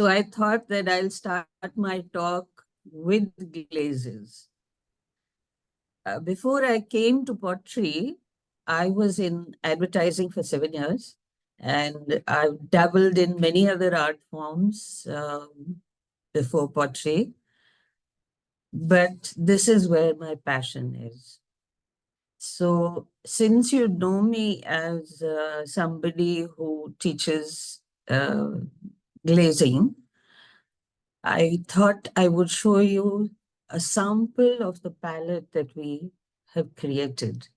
So I thought that I'll start my talk with glazes. Before I came to pottery, I was in advertising for 7 years, and I've dabbled in many other art forms before pottery. But this is where my passion is. So, since you know me as somebody who teaches glazing, I thought I would show you a sample of the palette that we have created.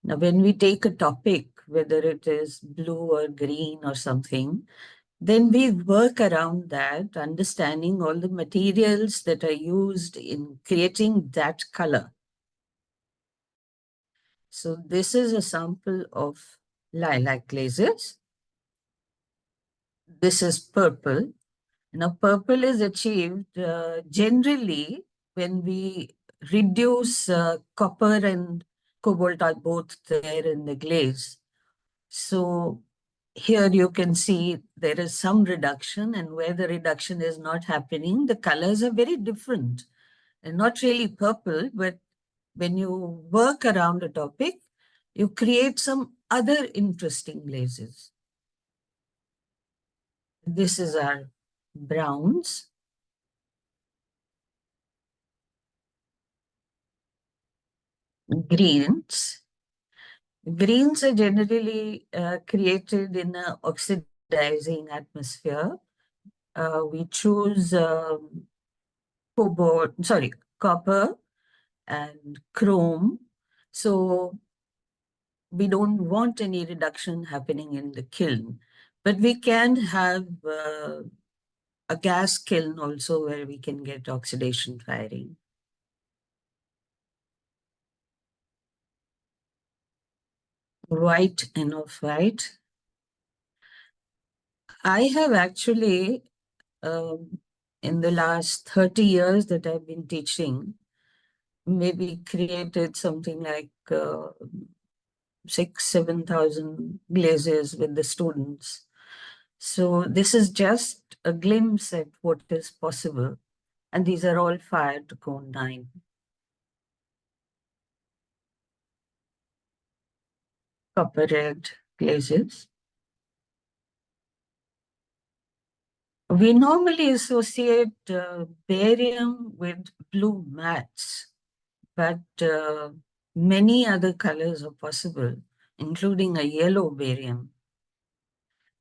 Now, when we take a topic, whether it is blue or green or something, then we work around that, understanding all the materials that are used in creating that color. So this is a sample of lilac glazes. This is purple. Now, purple is achieved generally when we reduce copper and cobalt are both there in the glaze. So here you can see there is some reduction, and where the reduction is not happening, the colors are very different. And not really purple, but when you work around a topic, you create some other interesting glazes. This is our browns. Greens. Greens are generally created in an oxidizing atmosphere. We choose copper and chrome. So we don't want any reduction happening in the kiln. But we can have a gas kiln also where we can get oxidation firing. White and off-white. I have actually, in the last 30 years that I've been teaching, maybe created something like 7,000 glazes with the students. So this is just a glimpse at what is possible. And these are all fired to cone 9. Copper red glazes. We normally associate barium with blue mats, but many other colors are possible, including a yellow barium,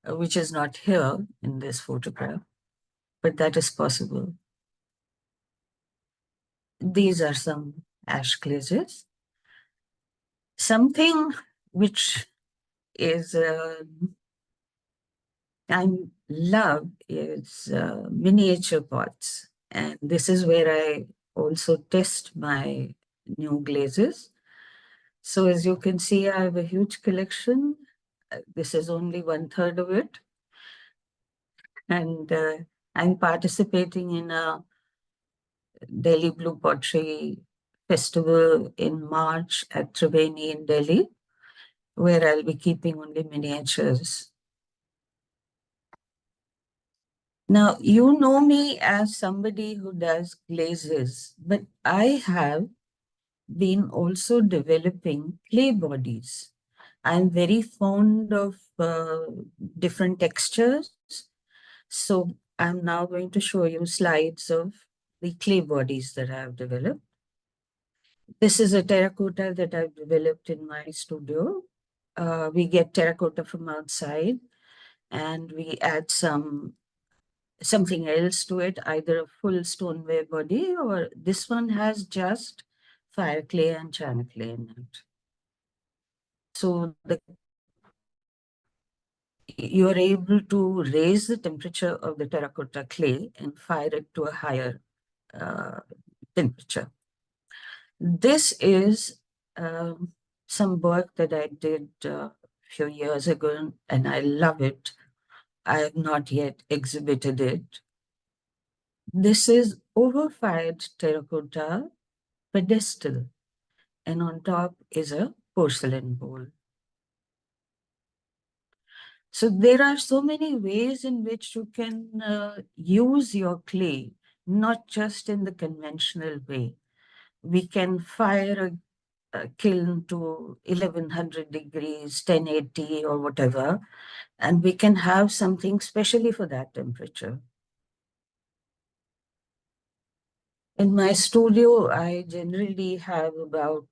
which is not here in this photograph, but that is possible. These are some ash glazes. Something which is I love is miniature pots. And this is where I also test my new glazes. So as you can see, I have a huge collection. This is only 1/3 of it. And I'm participating in a Delhi Blue Pottery Festival in March at Triveni in Delhi, where I'll be keeping only miniatures. Now, you know me as somebody who does glazes, but I have been also developing clay bodies. I'm very fond of different textures. So I'm now going to show you slides of the clay bodies that I have developed. This is a terracotta that I've developed in my studio. We get terracotta from outside and we add something else to it, either a full stoneware body or this one has just fire clay and china clay in it. So you are able to raise the temperature of the terracotta clay and fire it to a higher temperature. This is some work that I did a few years ago and I love it. I have not yet exhibited it. This is overfired terracotta pedestal, and on top is a porcelain bowl. So there are so many ways in which you can use your clay, not just in the conventional way. We can fire a kiln to 1100 degrees, 1080 or whatever, and we can have something specially for that temperature. In my studio, I generally have about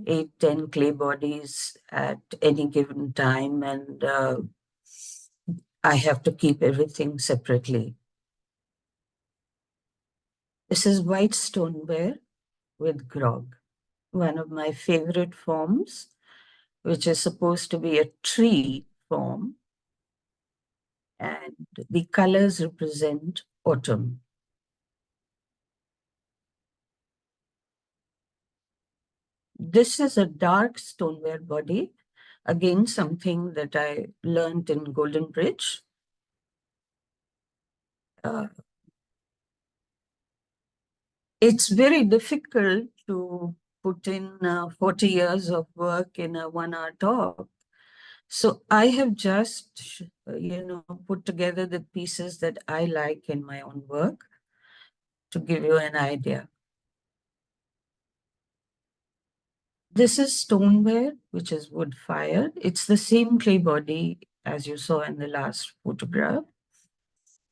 8, 10 clay bodies at any given time, and I have to keep everything separately. This is white stoneware with grog, one of my favorite forms, which is supposed to be a tree form, and the colors represent autumn. This is a dark stoneware body, again, something that I learned in Golden Bridge. Uh, it's very difficult to put in 40 years of work in a 1 hour talk. So I have just, put together the pieces that I like in my own work to give you an idea. This is stoneware, which is wood fired. It's the same clay body as you saw in the last photograph.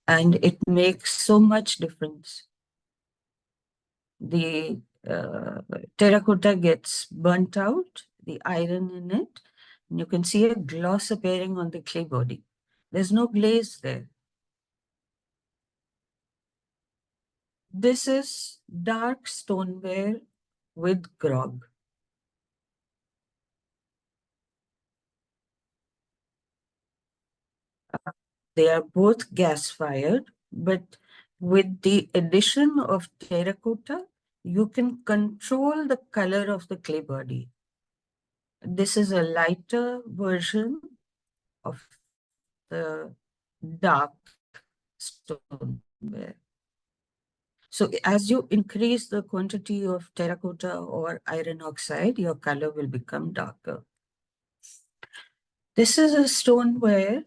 And it makes so much difference. The terracotta gets burnt out, the iron in it, and you can see a gloss appearing on the clay body. There's no glaze there. This is dark stoneware with grog. They are both gas fired, but with the addition of terracotta, you can control the color of the clay body. This is a lighter version of the dark stoneware. So as you increase the quantity of terracotta or iron oxide, your color will become darker. This is a stoneware,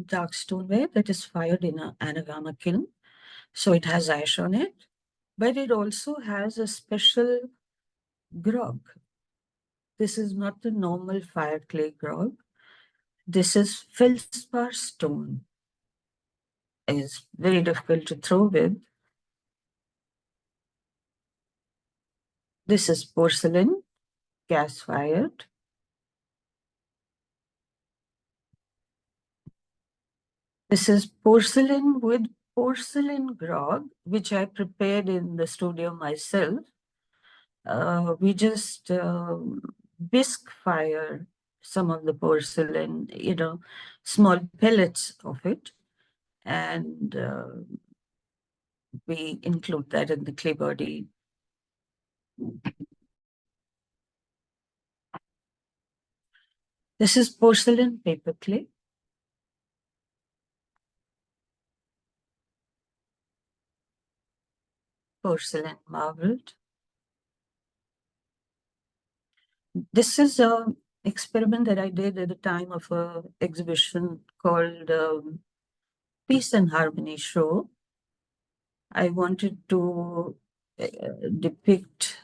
dark stoneware that is fired in an anagama kiln. So it has ash on it, but it also has a special grog. This is not the normal fire clay grog. This is feldspar stone. It's very difficult to throw with. This is porcelain, gas fired. This is porcelain with porcelain grog, which I prepared in the studio myself. We just bisque fire some of the porcelain, small pellets of it, and we include that in the clay body. This is porcelain paper clay. Porcelain marbled. This is an experiment that I did at the time of an exhibition called Peace and Harmony Show. I wanted to depict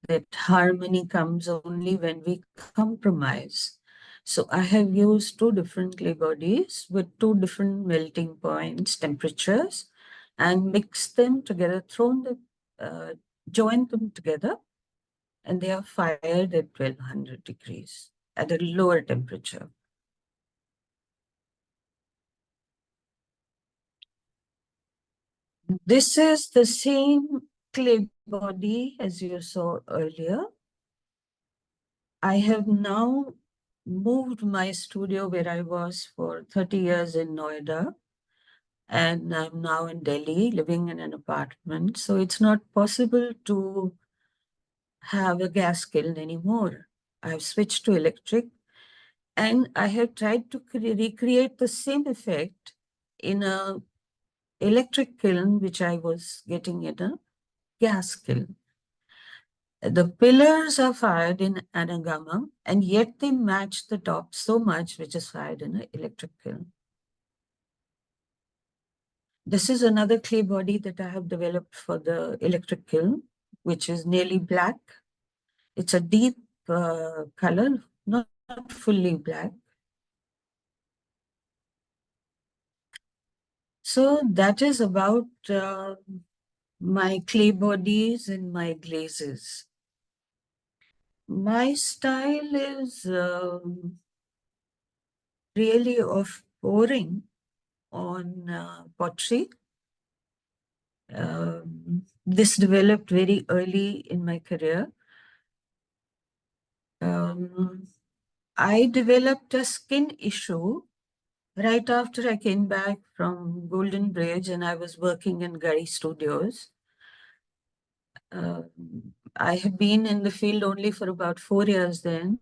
that harmony comes only when we compromise. So I have used two different clay bodies with two different melting points, temperatures, and mixed them together, joined them together, and they are fired at 1200 degrees at a lower temperature. This is the same clay body as you saw earlier. I have now moved my studio where I was for 30 years in Noida, and I'm now in Delhi living in an apartment. So it's not possible to have a gas kiln anymore. I've switched to electric, and I have tried to recreate the same effect in a electric kiln, which I was getting in a gas kiln. The pillars are fired in anagama, and yet they match the top so much, which is fired in an electric kiln. This is another clay body that I have developed for the electric kiln, which is nearly black. It's a deep color, not fully black. So that is about my clay bodies and my glazes. My style is really of pouring on pottery. This developed very early in my career. I developed a skin issue right after I came back from Golden Bridge and I was working in Gary Studios. Uh, I had been in the field only for about 4 years then,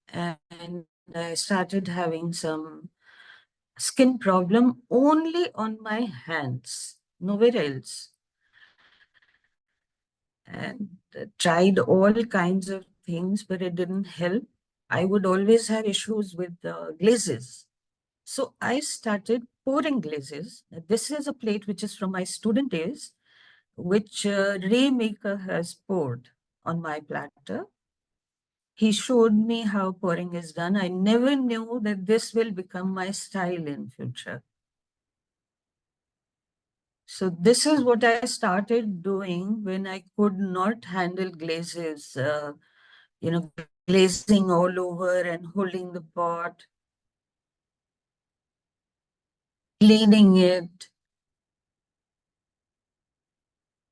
and I started having some skin problem only on my hands, nowhere else. And tried all kinds of things, but it didn't help. I would always have issues with glazes. So I started pouring glazes. This is a plate which is from my student days, which Ray Meekar has poured on my platter. He showed me how pouring is done. I never knew that this will become my style in future. So this is what I started doing when I could not handle glazes, glazing all over and holding the pot, cleaning it.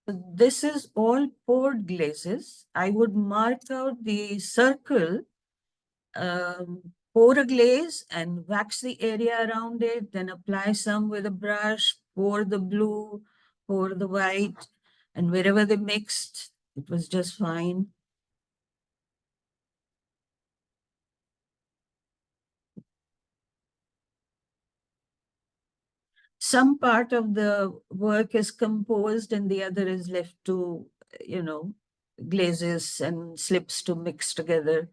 This is all poured glazes. I would mark out the circle, pour a glaze and wax the area around it, then apply some with a brush, pour the blue, pour the white, and wherever they mixed, it was just fine. Some part of the work is composed and the other is left to, you know, glazes and slips to mix together.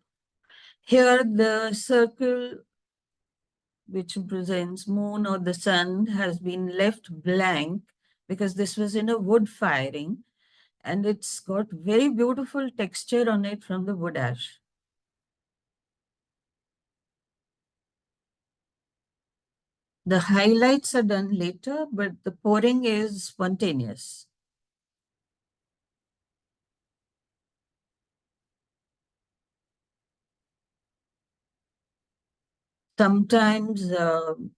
Here, the circle which represents moon or the sun has been left blank because this was in a wood firing and it's got very beautiful texture on it from the wood ash. The highlights are done later, but the pouring is spontaneous. Sometimes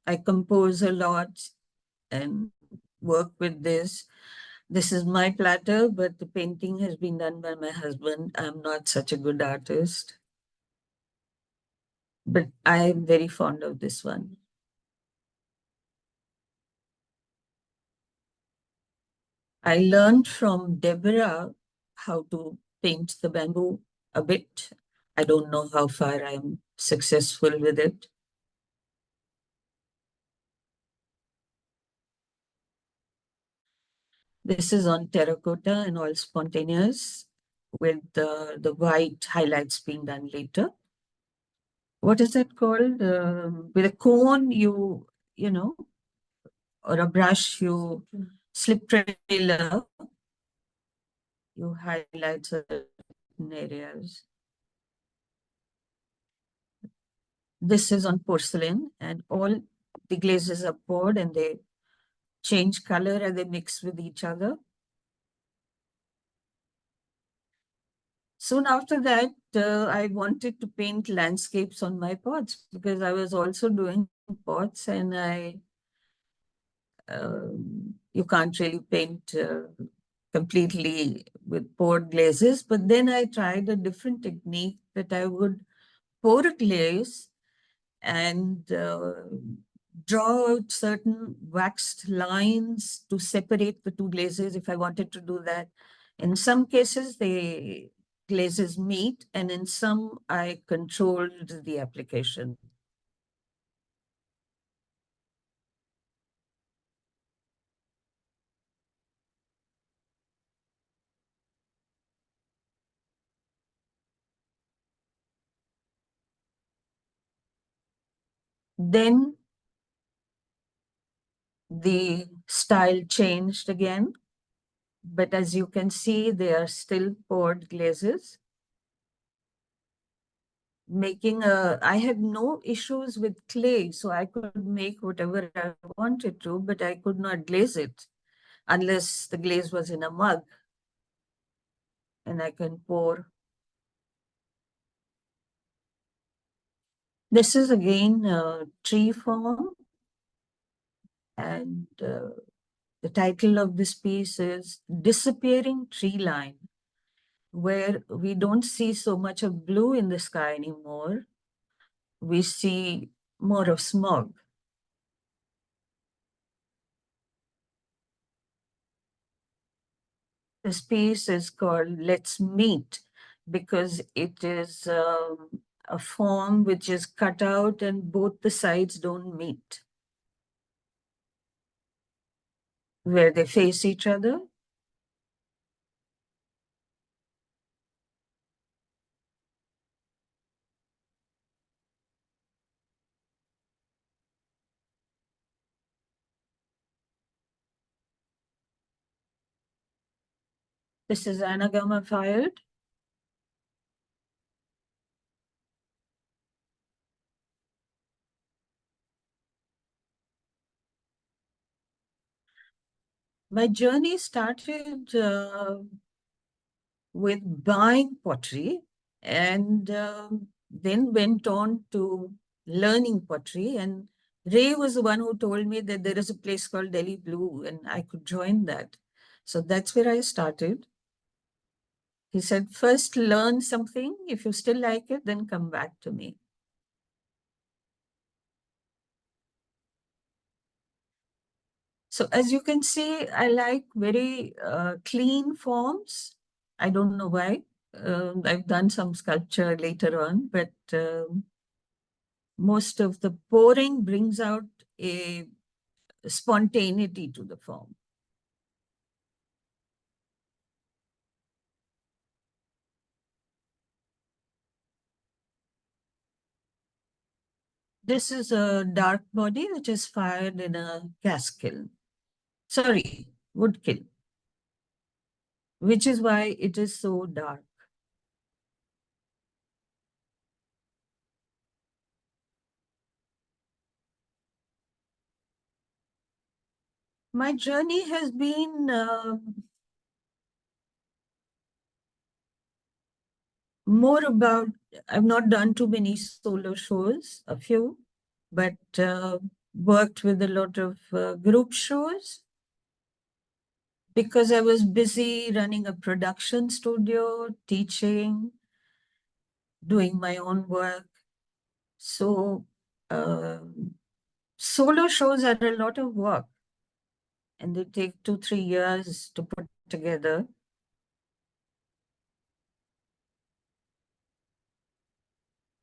I compose a lot and work with this. This is my platter, but the painting has been done by my husband. I'm not such a good artist, but I am very fond of this one. I learned from Deborah how to paint the bamboo a bit. I don't know how far I'm successful with it. This is on terracotta and all spontaneous with the white highlights being done later. What is that called? With a cone, you know, or a brush, you slip trailer, you highlight certain areas. This is on porcelain, and all the glazes are poured and they change color and they mix with each other. Soon after that, I wanted to paint landscapes on my pots because I was also doing pots and you can't really paint completely with poured glazes. But then I tried a different technique that I would pour a glaze and draw out certain waxed lines to separate the two glazes if I wanted to do that. In some cases, the glazes meet, and in some, I controlled the application. Then the style changed again, but as you can see, they are still poured glazes. I had no issues with clay, so I could make whatever I wanted to, but I could not glaze it unless the glaze was in a mug and I can pour. This is again a tree form, and the title of this piece is Disappearing Tree Line, where we don't see so much of blue in the sky anymore. We see more of smog. This piece is called Let's Meet because it is a form which is cut out and both the sides don't meet, where they face each other. This is Anagama fired. My journey started with buying pottery and then went on to learning pottery. And Ray was the one who told me that there is a place called Delhi Blue and I could join that. So that's where I started. He said, first learn something. If you still like it, then come back to me. So as you can see, I like very clean forms. I don't know why. I've done some sculpture later on, but most of the pouring brings out a spontaneity to the form. This is a dark body which is fired in a gas kiln. Sorry, wood kiln, which is why it is so dark. My journey has been more about, I've not done too many solo shows, a few, but worked with a lot of group shows because I was busy running a production studio, teaching, doing my own work. So solo shows are a lot of work and they take 2-3 years to put together.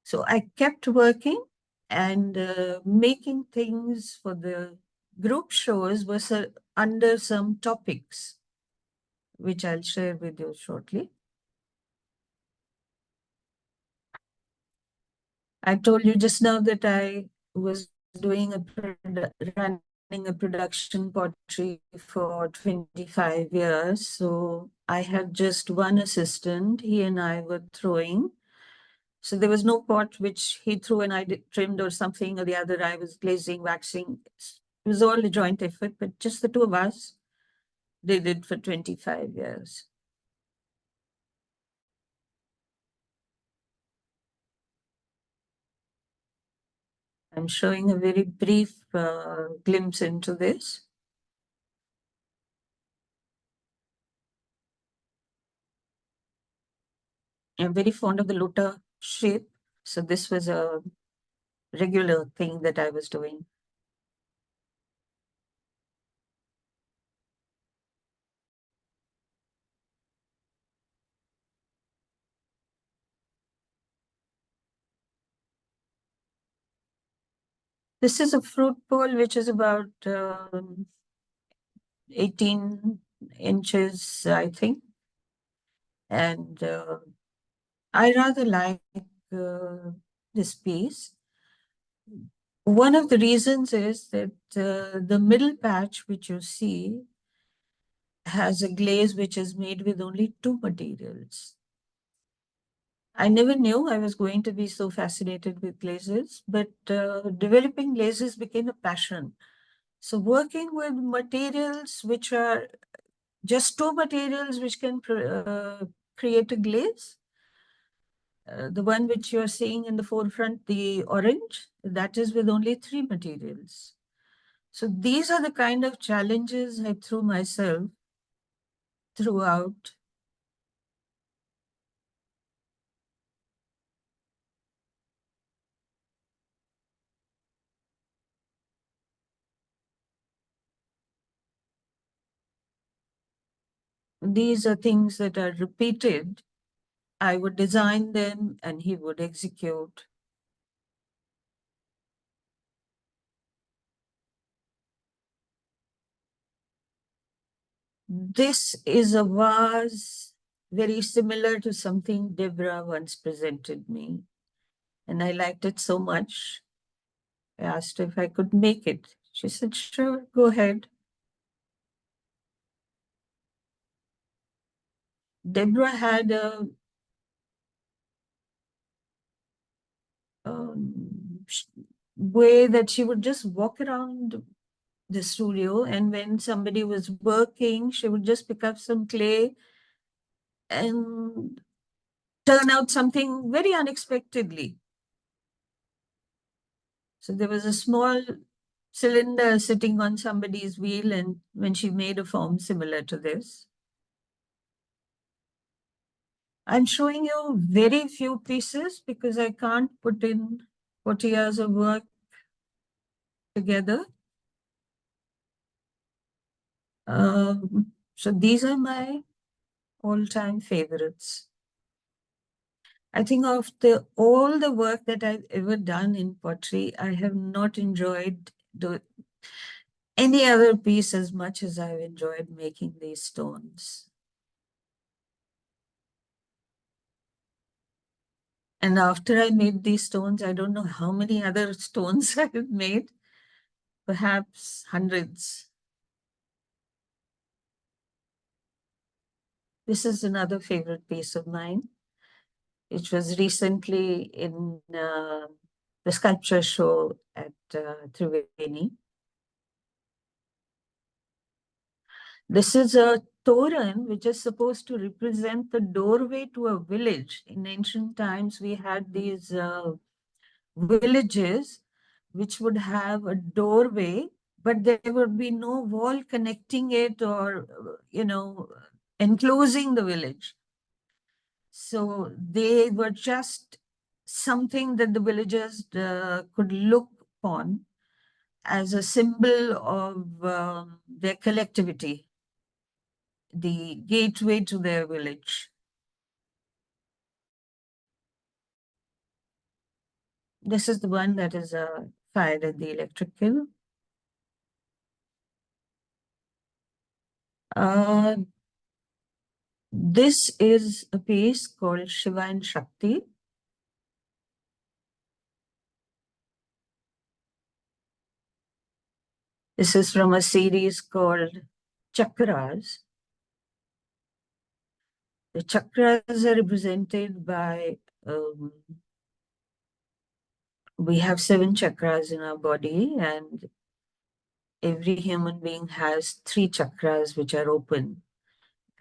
So I kept working and making things for the group shows was under some topics, which I'll share with you shortly. I told you just now that I was doing running a production pottery for 25 years. So I had just one assistant. He and I were throwing. So there was no pot which he threw and I trimmed or something or the other. I was glazing, waxing. It was all a joint effort, but just the two of us did it for 25 years. I'm showing a very brief glimpse into this. I'm very fond of the lota shape. So this was a regular thing that I was doing. This is a fruit bowl, which is about 18 inches, I think. And I rather like this piece. One of the reasons is that the middle patch, which you see, has a glaze which is made with only two materials. I never knew I was going to be so fascinated with glazes, but developing glazes became a passion. So working with materials which are just two materials which can create a glaze, the one which you're seeing in the forefront, the orange, that is with only three materials. So these are the kind of challenges I threw myself throughout. These are things that are repeated. I would design them and he would execute. This is a vase very similar to something Deborah once presented me. And I liked it so much. I asked her if I could make it. She said, sure, go ahead. Deborah had a way that she would just walk around the studio, and when somebody was working, she would just pick up some clay and turn out something very unexpectedly. So there was a small cylinder sitting on somebody's wheel, and when she made a form similar to this. I'm showing you very few pieces because I can't put in 40 years of work together. So these are my all-time favorites. I think of all the work that I've ever done in pottery, I have not enjoyed any other piece as much as I've enjoyed making these stones. And after I made these stones, I don't know how many other stones I've made, perhaps hundreds. This is another favorite piece of mine, which was recently in the sculpture show at Triveni. This is a toran, which is supposed to represent the doorway to a village. In ancient times, we had these villages which would have a doorway, but there would be no wall connecting it or, enclosing the village. So they were just something that the villagers could look upon as a symbol of their collectivity, the gateway to their village. This is the one that is fired at the electric kiln. This is a piece called Shiva and Shakti. This is from a series called Chakras. The chakras are represented by, we have 7 chakras in our body, and every human being has 3 chakras which are open.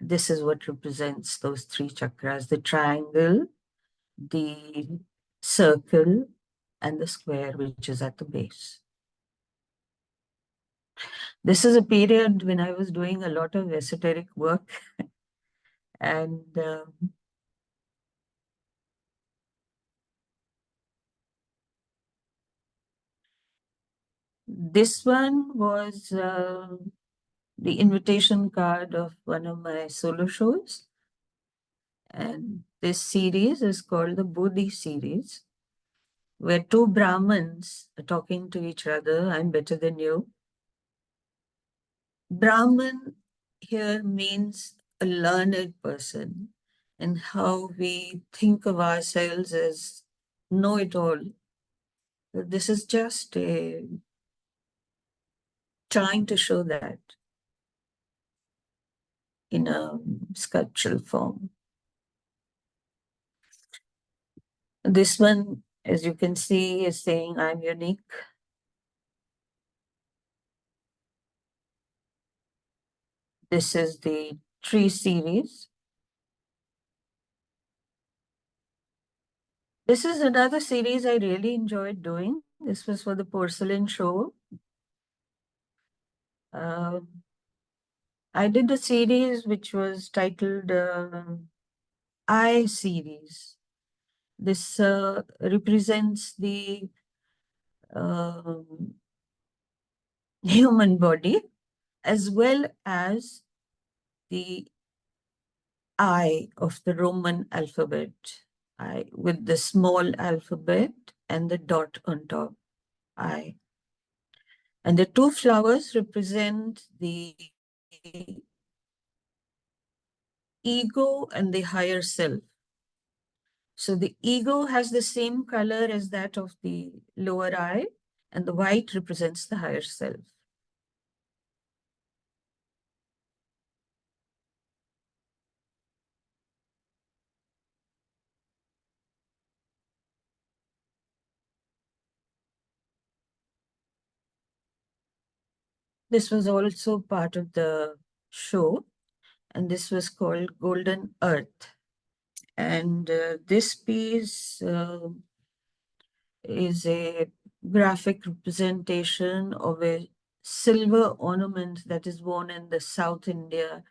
This is what represents those 3 chakras: the triangle, the circle, and the square, which is at the base. This is a period when I was doing a lot of esoteric work. And this one was the invitation card of one of my solo shows. And this series is called the Bodhi series, where 2 Brahmins are talking to each other. I'm better than you. Brahman here means a learned person, and how we think of ourselves as know-it-all, this is just trying to show that in a sculptural form. This one, as you can see, is saying I'm unique. This is the tree series. This is another series I really enjoyed doing. This was for the porcelain show. I did a series which was titled I series. This represents the um, human body as well as the I of the Roman alphabet, I with the small alphabet and the dot on top, I. And the two flowers represent the ego and the higher self. So the ego has the same color as that of the lower eye, and the white represents the higher self. This was also part of the show, and this was called Golden Earth. And this piece is a graphic representation of a silver ornament that is worn in the South India.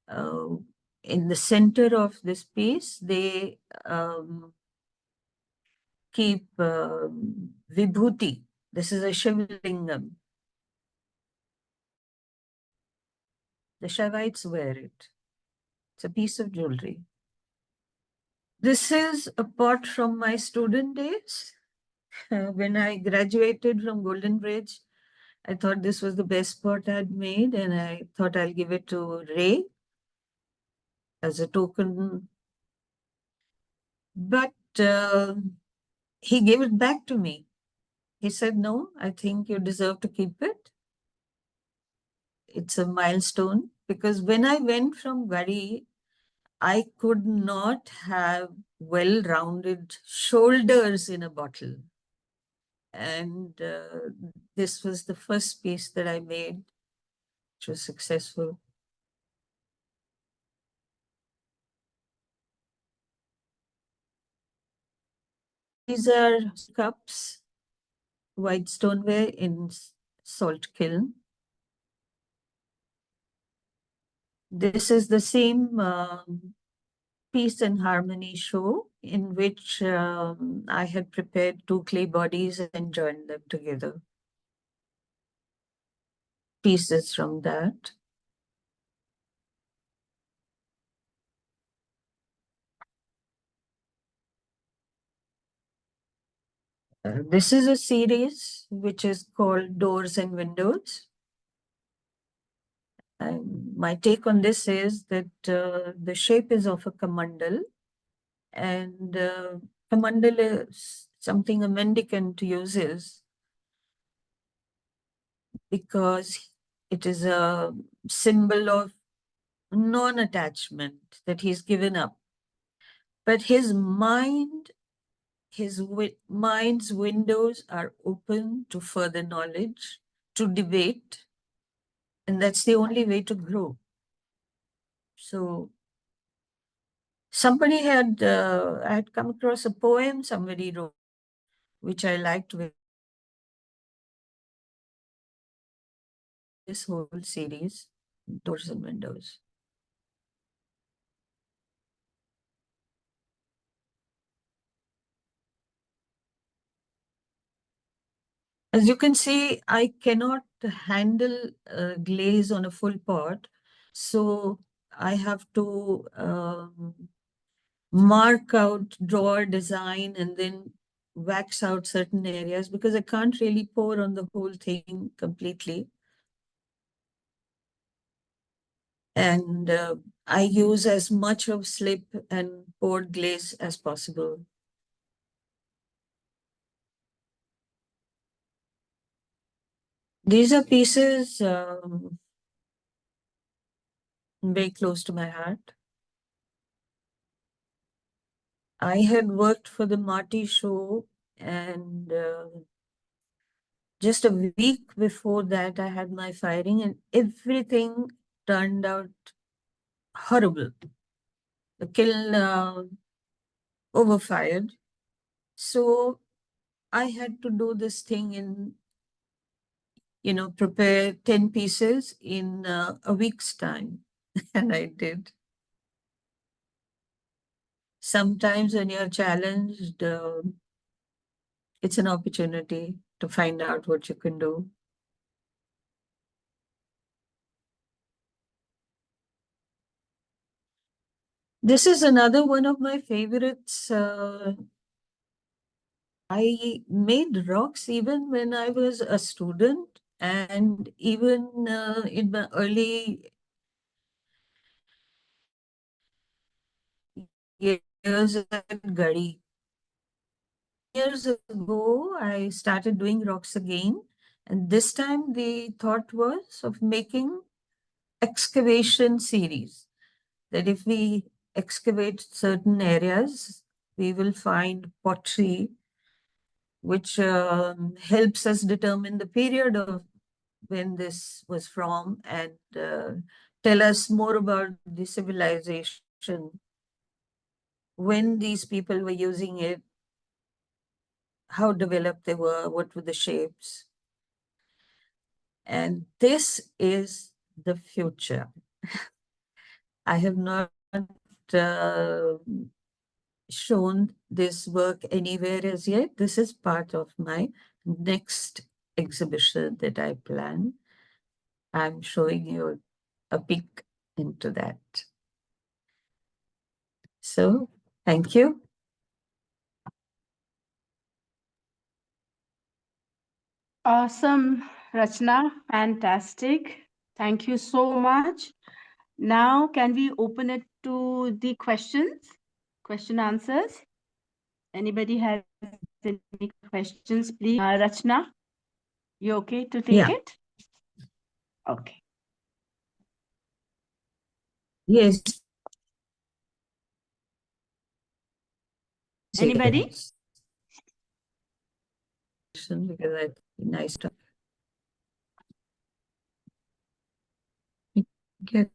In the center of this piece, they keep vibhuti. This is a Shivlingam. The Shaivites wear it. It's a piece of jewelry. This is a pot from my student days. When I graduated from Golden Bridge, I thought this was the best pot I'd made, and I thought I'll give it to Ray as a token. But he gave it back to me. He said, no, I think you deserve to keep it. It's a milestone because when I went from Gari, I could not have well-rounded shoulders in a bottle. And this was the first piece that I made, which was successful. These are cups, white stoneware in salt kiln. This is the same Peace and Harmony show in which I had prepared two clay bodies and joined them together. Pieces from that. This is a series which is called Doors and Windows. And my take on this is that the shape is of a kamandal, and kamandal is something a mendicant uses because it is a symbol of non-attachment that he's given up. But his mind's windows are open to further knowledge, to debate, and that's the only way to grow. So somebody I had come across a poem somebody wrote, which I liked with this whole series, Doors and Windows. As you can see, I cannot handle glaze on a full pot. So I have to mark out, draw a design, and then wax out certain areas because I can't really pour on the whole thing completely. And I use as much of slip and poured glaze as possible. These are pieces very close to my heart. I had worked for the Marty show, and just a week before that, I had my firing, and everything turned out horrible. The kiln overfired. So I had to do this thing in, prepare 10 pieces in a week's time. And I did. Sometimes when you're challenged, it's an opportunity to find out what you can do. This is another one of my favorites. I made rocks even when I was a student, and even in my early years at Gadi. Years ago, I started doing rocks again, and this time the thought was of making excavation series. That if we excavate certain areas, we will find pottery, which helps us determine the period of when this was from, and tell us more about the civilization, when these people were using it, how developed they were, what were the shapes. And this is the future. I have not uh, shown this work anywhere as yet. This is part of my next exhibition that I plan. I'm showing you a peek into that. So, thank you. Awesome, Rachna. Fantastic. Thank you so much. Now, can we open it to the questions? Question answers? Anybody has any questions, please? Rachna, you okay to take Yeah. it? Okay. Yes. Anybody? Yes. Because I nice to get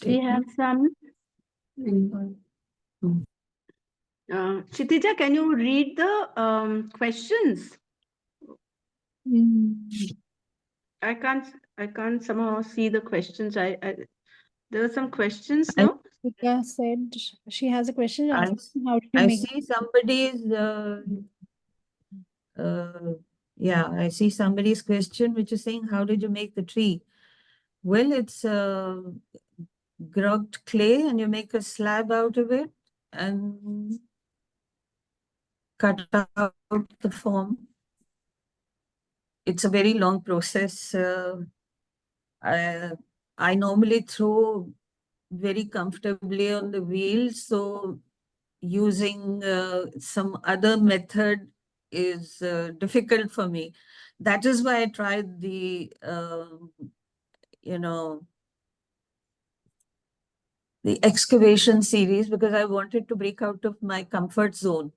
We have some. Kshitija, can you read the questions? I can't somehow see the questions. There are some questions, I, no? Vika said she has a question. I, Asking how did you I make see somebody's, yeah, I see somebody's question, which is saying, how did you make the tree? Well, it's grogged clay, and you make a slab out of it and cut out the form. It's a very long process. I normally throw very comfortably on the wheel, so using some other method is difficult for me. That is why I tried you know, the excavation series, because I wanted to break out of my comfort zone.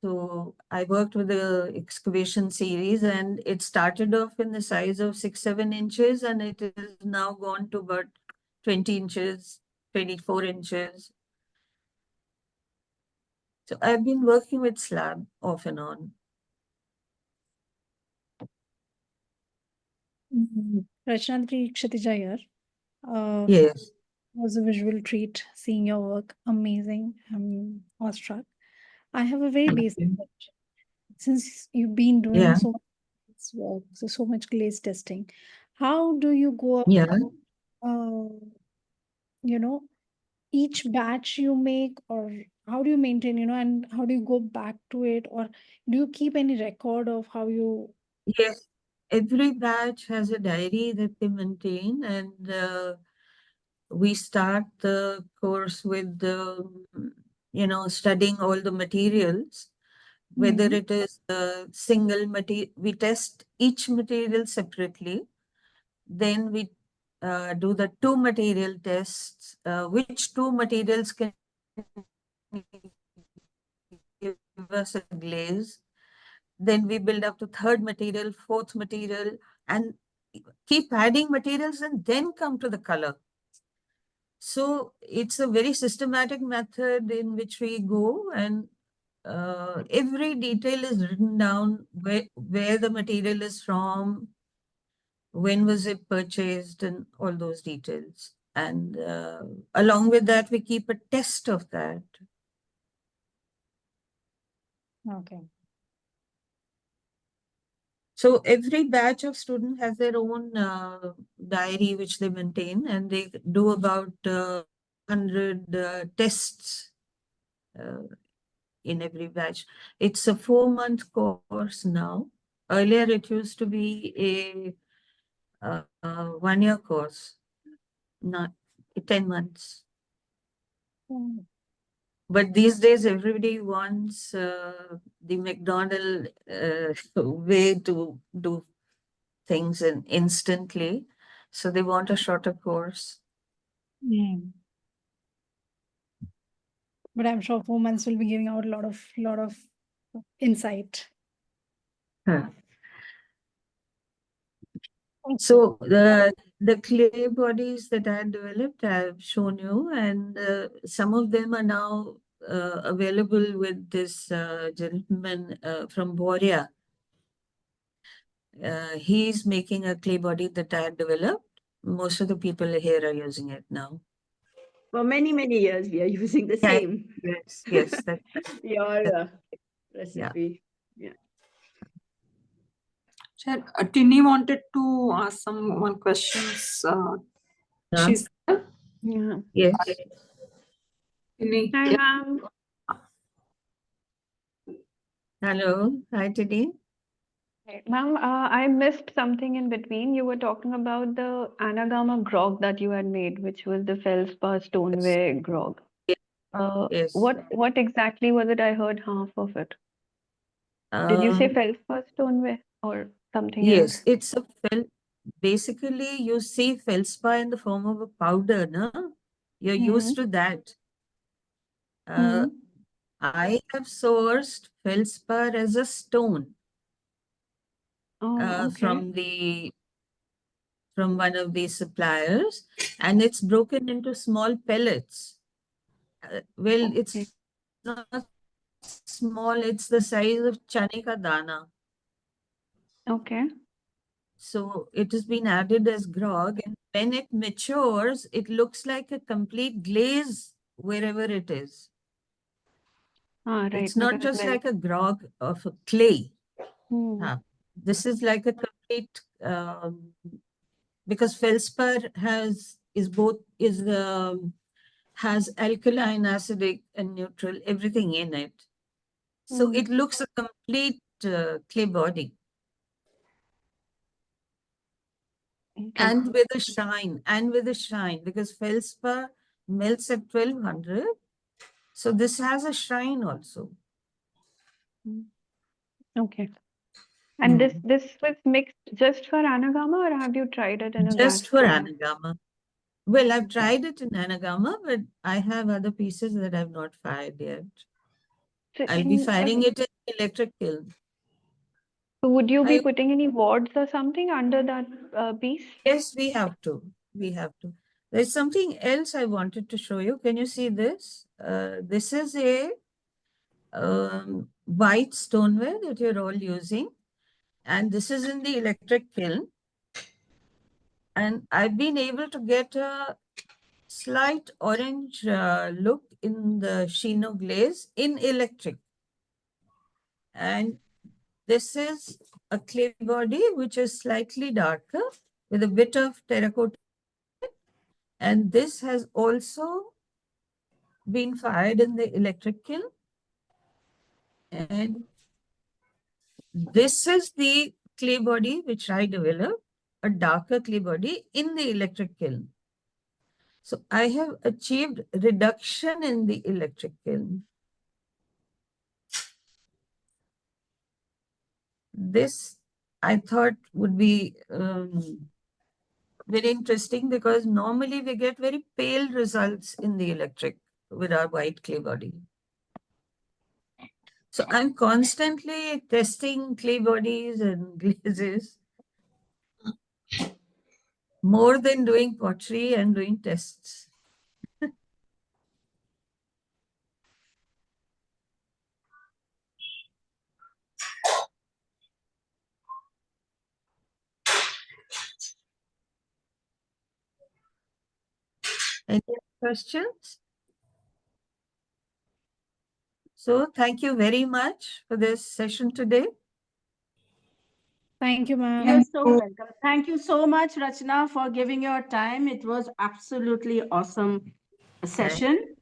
So I worked with the excavation series, and it started off in the size of 6-7 inches, and it is now gone to about 20 inches, 24 inches. So I've been working with slab off and on. Rachna Kshitija here? Yes. It was a visual treat seeing your work. Amazing. I'm awestruck. I have a very basic question. Since you've been doing Yeah. so much work, so much glaze testing, how do you go Yeah. about, you know, each batch you make, or how do you maintain, and how do you go back to it, or do you keep any record of how you? Yes. Every batch has a diary that they maintain, and we start the course with studying all the materials. whether it is a single material. We test each material separately. Then we do the two material tests, which two materials can give us a glaze. Then we build up to third material, fourth material, and keep adding materials and then come to the color. So it's a very systematic method in which we go, and every detail is written down, where the material is from, when was it purchased, and all those details. And along with that, we keep a test of that. Okay. So every batch of students has their own diary which they maintain, and they do about 100 tests in every batch. It's a 4-month course now. Earlier, it used to be a 1-year course, not 10 months. But these days, everybody wants the McDonald way to do things instantly. So they want a shorter course. But I'm sure 4 months will be giving out a lot of insight. Huh. Okay. So the clay bodies that I developed, I've shown you, and some of them are now available with this gentleman from Boria. He's making a clay body that I developed. Most of the people here are using it now. For many, many years, we are using the Yeah, same. yes, Your recipe. Yeah. Chair, Tini wanted to ask some one questions. She's there? Yeah. yes. Tini. Hi, Yeah. ma'am. Hello, hi Tini. Ma'am, I missed something in between. You were talking about the anagama grog that you had made, which was the feldspar stoneware grog. Yes. What exactly was it? I heard half of it. Did you say feldspar stoneware or something Yes, else? it's a basically you see feldspar in the form of a powder, no? You're used to that. I have sourced feldspar as a stone Oh, okay. from one of these suppliers, and it's broken into small pellets. Well, it's Okay. not small, it's the size of chane ka dana. Okay. So it has been added as grog, and when it matures, it looks like a complete glaze wherever it is. Ah, right. It's not Because just like a grog of a clay. Hmm. This is like a complete because feldspar has alkaline, acidic, and neutral, everything in it. So it looks a complete clay body. Okay. And with a shine, because feldspar melts at 1200. So this has a shine also. Okay. And this was mixed just for anagama, or have you tried it in a gas Just for stove? anagama. Well, I've tried it in anagama, but I have other pieces that I've not fired yet. So I'll be firing it in electric kiln. So would you be I- putting any wards or something under that piece? Yes, we have to. We have to. There's something else I wanted to show you. Can you see this? This is a white stoneware that you're all using. And this is in the electric kiln. And I've been able to get a slight orange look in the chino glaze in electric. And this is a clay body which is slightly darker with a bit of terracotta. And this has also been fired in the electric kiln. And this is the clay body which I developed, a darker clay body in the electric kiln. So I have achieved reduction in the electric kiln. this I thought would be very interesting because normally we get very pale results in the electric with our white clay body. So I'm constantly testing clay bodies and glazes more than doing pottery and doing tests. Any questions? So thank you very much for this session today. Thank you, ma'am. You're so welcome. Thank you so much, Rachna, for giving your time. It was absolutely awesome session.